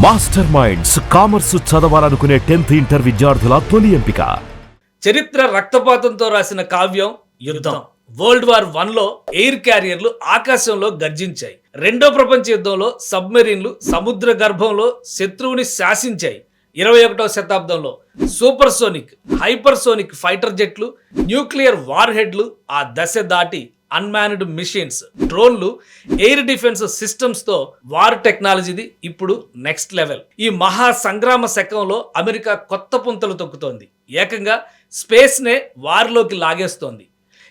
Master minds commerce చదవాలనుకునే 10th inter విద్యార్థుల తొలి ఎంపిక. చరిత్ర రక్తపాతంతో రాసిన కావ్యం యుద్ధం. వరల్డ్ వార్ 1లో ఎయిర్ క్యారియర్లు ఆకాశంలో గర్జించాయి. రెండో ప్రపంచ యుద్ధంలో సబ్మెరీన్లు సముద్ర గర్భంలో శత్రువుని శాసించాయి. 21వ శతాబ్దంలో సూపర్సోనిక్, హైపర్సోనిక్ ఫైటర్ జెట్లు, న్యూక్లియర్ వార్ హెడ్లు ఆ దశ దాటి అన్మాన్డ్ మిషన్స్, డ్రోన్లు, ఎయిర్ డిఫెన్స్ సిస్టమ్స్ తో వార్ టెక్నాలజీది ఇప్పుడు నెక్స్ట్ లెవెల్. ఈ మహా సంగ్రామ శకంలో అమెరికా కొత్త పుంతలు తొక్కుతోంది. ఏకంగా స్పేస్ నే వార్లోకి లాగేస్తోంది.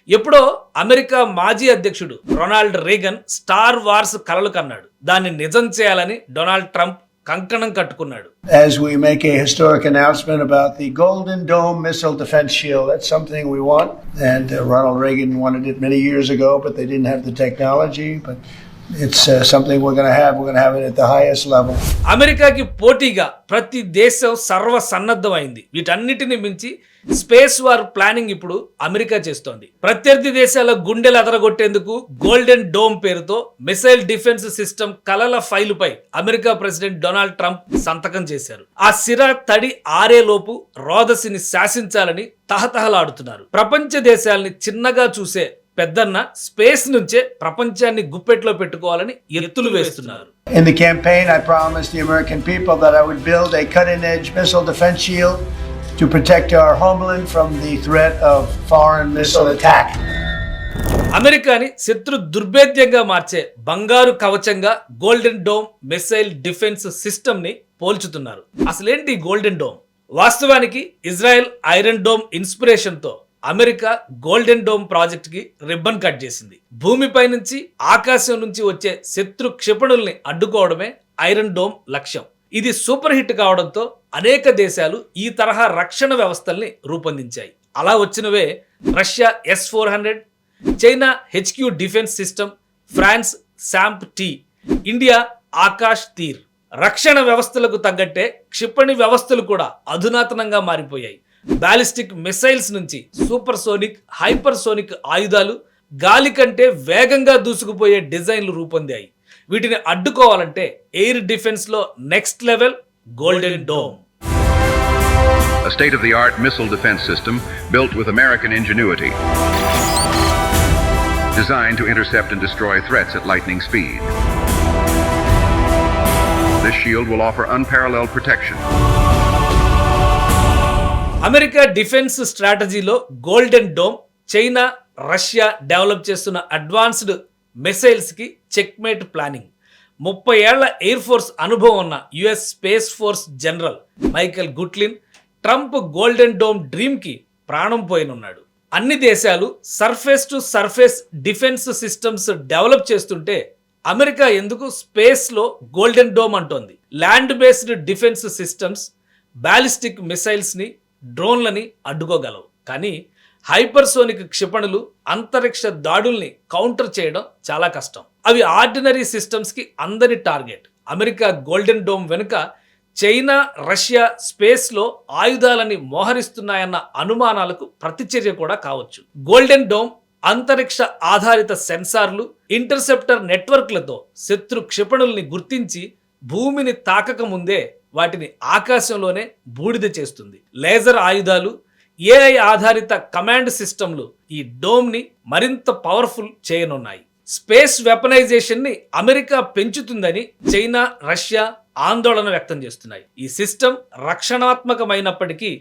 ఎప్పుడో అమెరికా మాజీ అధ్యక్షుడు రొనాల్డ్ రీగన్ స్టార్ వార్స్ కలలు కన్నాడు. దాన్ని నిజం చేయాలని డొనాల్డ్ ట్రంప్ కంకణం కట్టుకున్నాడు. As we make a historic announcement about the Golden Dome missile defense shield, that's something we want. And Ronald Reagan wanted it many years ago, but they didn't have the technology. But it's something we're going to have. We're going to have it at the highest level. అమెరికాకి పోటీగా ప్రతి దేశం సర్వ సన్నద్ధమైంది. వీటన్నిటిని మించి space war planning ఇప్పుడు America చేస్తోంది. ప్రత్యర్థి దేశాల గుండెలు అదరగొట్టేందుకు గోల్డెన్ డోమ్ పేరుతో మిసైల్ డిఫెన్స్ సిస్టమ్ కలల ఫైలుపై అమెరికా ప్రెసిడెంట్ డొనాల్డ్ ట్రంప్ సంతకం చేశారు. ఆ సిరా తడి ఆరేలోపు రోదసిని శాసించాలని తహతహలాడుతున్నారు. ప్రపంచ దేశాలని చిన్నగా చూసే పెద్దన్న స్పేస్ నుంచే ప్రపంచాన్ని గుప్పెట్లో పెట్టుకోవాలని ఎత్తులు వేస్తున్నారు. In the campaign, I promised the American people that I would build a cutting-edge missile defense shield to protect our homeland from the threat of foreign missile attack. అమెరికాని శత్రు దుర్భేద్యంగా మార్చే బంగారు కవచంగా golden dome missile defence system ని పోల్చుతున్నారు. అసలేంటి golden dome? వాస్తవానికి Israel iron dome inspiration తో అమెరికా గోల్డెన్ డోమ్ ప్రాజెక్ట్ కి రిబ్బన్ కట్ చేసింది. భూమిపై నుంచి ఆకాశం నుంచి వచ్చే శత్రు క్షిపణుల్ని అడ్డుకోవడమే ఐరన్ డోమ్ లక్ష్యం. ఇది సూపర్ హిట్ కావడంతో అనేక దేశాలు ఈ తరహా రక్షణ వ్యవస్థల్ని రూపొందించాయి. అలా వచ్చినవే Russia S-400, China HQ defence system, France SAMP-T, India Akash Teer. రక్షణ వ్యవస్థలకు తగ్గట్టే క్షిపణి వ్యవస్థలు కూడా అధునాతనంగా మారిపోయాయి. బాలిస్టిక్ మిసైల్స్ నుంచి సూపర్ సోనిక్, హైపర్ సోనిక్ ఆయుధాలు, గాలి కంటే వేగంగా దూసుకుపోయే డిజైన్లు రూపొందాయి. వీటిని అడ్డుకోవాలంటే ఎయిర్ డిఫెన్స్ లో next level golden dome. A state-of-the-art missile defense system built with American ingenuity, designed to intercept and destroy threats at lightning speed. This shield will offer unparalleled protection. అమెరికా డిఫెన్స్ స్ట్రాటజీలో golden dome China, Russia develop చేస్తున్న advanced missiles కి checkmate planning. 30 ఏళ్ల air force అనుభవం ఉన్న US space force general Michael Guetlein Trump golden dome dream కి ప్రాణం పోయినున్నాడు. అన్ని దేశాలు surface to surface defence systems develop చేస్తుంటే అమెరికా ఎందుకు స్పేస్ లో గోల్డెన్ డోమ్ అంటోంది? Land based defence systems ballistic missiles ని, డ్రోన్లని అడ్డుకోగలవు. కానీ హైపర్సోనిక్ క్షిపణులు అంతరిక్ష దాడుల్ని కౌంటర్ చేయడం చాలా కష్టం. అవి ఆర్డినరీ సిస్టమ్స్ కి అందని టార్గెట్. అమెరికా గోల్డెన్ డోమ్ వెనుక చైనా, రష్యా స్పేస్ లో ఆయుధాలని మోహరిస్తున్నాయన్న అనుమానాలకు ప్రతిచర్య కూడా కావచ్చు. గోల్డెన్ డోమ్ అంతరిక్ష ఆధారిత సెన్సార్లు, ఇంటర్సెప్టర్ నెట్వర్క్లతో శత్రు క్షిపణుల్ని గుర్తించి భూమిని తాకక ముందే వాటిని ఆకాశంలోనే బూడిద చేస్తుంది. లేజర్ ఆయుధాలు, AI ఆధారిత కమాండ్ సిస్టమ్లు ఈ డోమ్ ని మరింత పవర్ఫుల్ చేయనున్నాయి. స్పేస్ వెపనైజేషన్ ని అమెరికా పెంచుతుందని చైనా, రష్యా ఆందోళన వ్యక్తం చేస్తున్నాయి. ఈ సిస్టమ్ రక్షణాత్మకమైనప్పటికీ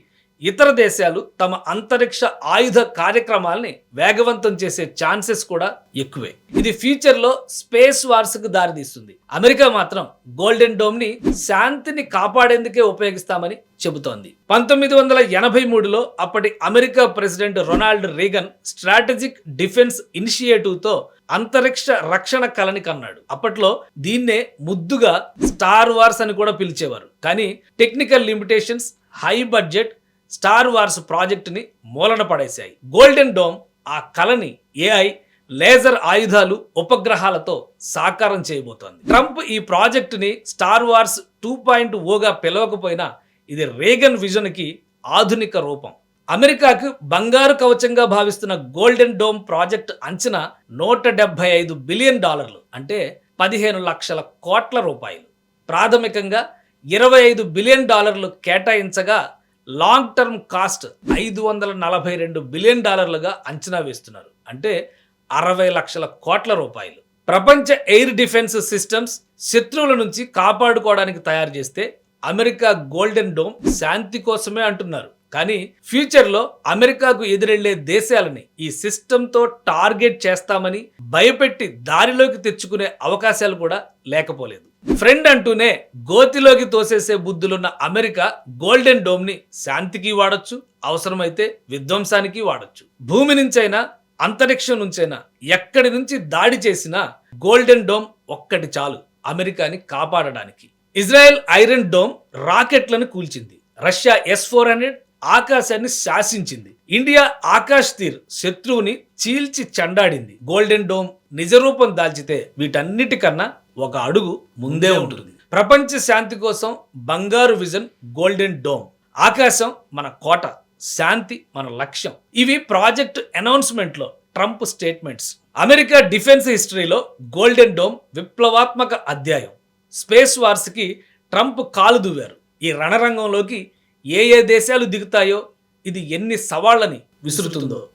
ఇతర దేశాలు తమ అంతరిక్ష ఆయుధ కార్యక్రమాల్ని వేగవంతం చేసే ఛాన్సెస్ కూడా ఎక్కువే. ఇది ఫ్యూచర్ లో స్పేస్ వార్స్ కు దారితీస్తుంది. అమెరికా మాత్రం గోల్డెన్ డోమ్ ని శాంతిని కాపాడేందుకే ఉపయోగిస్తామని చెబుతోంది. 1983లో అప్పటి America president Ronald Reagan strategic defence initiative తో అంతరిక్ష రక్షణ కలని కన్నాడు. అప్పట్లో దీన్నే ముద్దుగా స్టార్ వార్స్ అని కూడా పిలిచేవారు. కానీ technical limitations, high budget star wars ప్రాజెక్టుని మూలన పడేశాయి. గోల్డెన్ డోమ్ ఆ కలని AI, లేజర్ ఆయుధాలు, ఉపగ్రహాలతో సాకారం చేయబోతోంది. ట్రంప్ ఈ ప్రాజెక్టుని స్టార్ వార్స్ 2.0గా పిలవకపోయినా ఇది రీగన్ విజన్ కి ఆధునిక రూపం. అమెరికాకు బంగారు కవచంగా భావిస్తున్న గోల్డెన్ డోమ్ ప్రాజెక్ట్ అంచనా $175 బిలియన్, అంటే 15 లక్షల కోట్ల రూపాయలు. ప్రాథమికంగా $25 బిలియన్ కేటాయించగా లాంగ్ టర్మ్ కాస్ట్ $542 బిలియన్ అంచనా వేస్తున్నారు. అంటే 60 లక్షల కోట్ల రూపాయలు. ప్రపంచ ఎయిర్ డిఫెన్స్ సిస్టమ్స్ శత్రువుల నుంచి కాపాడుకోవడానికి తయారు చేస్తే అమెరికా గోల్డెన్ డోమ్ శాంతి కోసమే అంటున్నారు. కానీ ఫ్యూచర్లో అమెరికాకు ఎదురెళ్లే దేశాలని ఈ సిస్టంతో టార్గెట్ చేస్తామని భయపెట్టి దారిలోకి తెచ్చుకునే అవకాశాలు కూడా లేకపోలేదు. ఫ్రెండ్ అంటూనే గోతిలోకి తోసేసే బుద్ధులున్న అమెరికా గోల్డెన్ డోమ్ ని శాంతికి వాడొచ్చు, అవసరమైతే విధ్వంసానికి వాడొచ్చు. భూమి నుంచైనా అంతరిక్షం నుంచైనా ఎక్కడి నుంచి దాడి చేసినా గోల్డెన్ డోమ్ ఒక్కటి చాలు అమెరికాని కాపాడడానికి. ఇజ్రాయెల్ ఐరన్ డోమ్ రాకెట్లను కూల్చింది. రష్యా S-400 ఆకాశాన్ని శాసించింది. ఇండియా ఆకాశ్ తీర్ శత్రువుని చీల్చి చెండాడింది. గోల్డెన్ డోమ్ నిజరూపం దాల్చితే వీటన్నిటికన్నా ఒక అడుగు ముందే ఉంటుంది. ప్రపంచ శాంతి కోసం బంగారు విజన్ గోల్డెన్ డోమ్. ఆకాశం మన కోట, శాంతి మన లక్ష్యం. ఇవి ప్రాజెక్ట్ అనౌన్స్మెంట్ లో ట్రంప్ స్టేట్మెంట్స్. అమెరికా డిఫెన్స్ హిస్టరీలో గోల్డెన్ డోమ్ విప్లవాత్మక అధ్యాయం. స్పేస్ వార్స్ కి ట్రంప్ కాలు దువ్వారు. ఈ రణరంగంలోకి ఏ దేశాలు దిగుతాయో, ఇది ఎన్ని సవాళ్లని విసురుతుందో.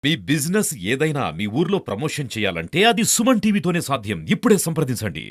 మీ బిజినెస్ ఏదైనా మీ ఊర్లో ప్రమోషన్ చేయాలంటే అది సుమన్ టీవీతోనే సాధ్యం. ఇప్పుడే సంప్రదించండి.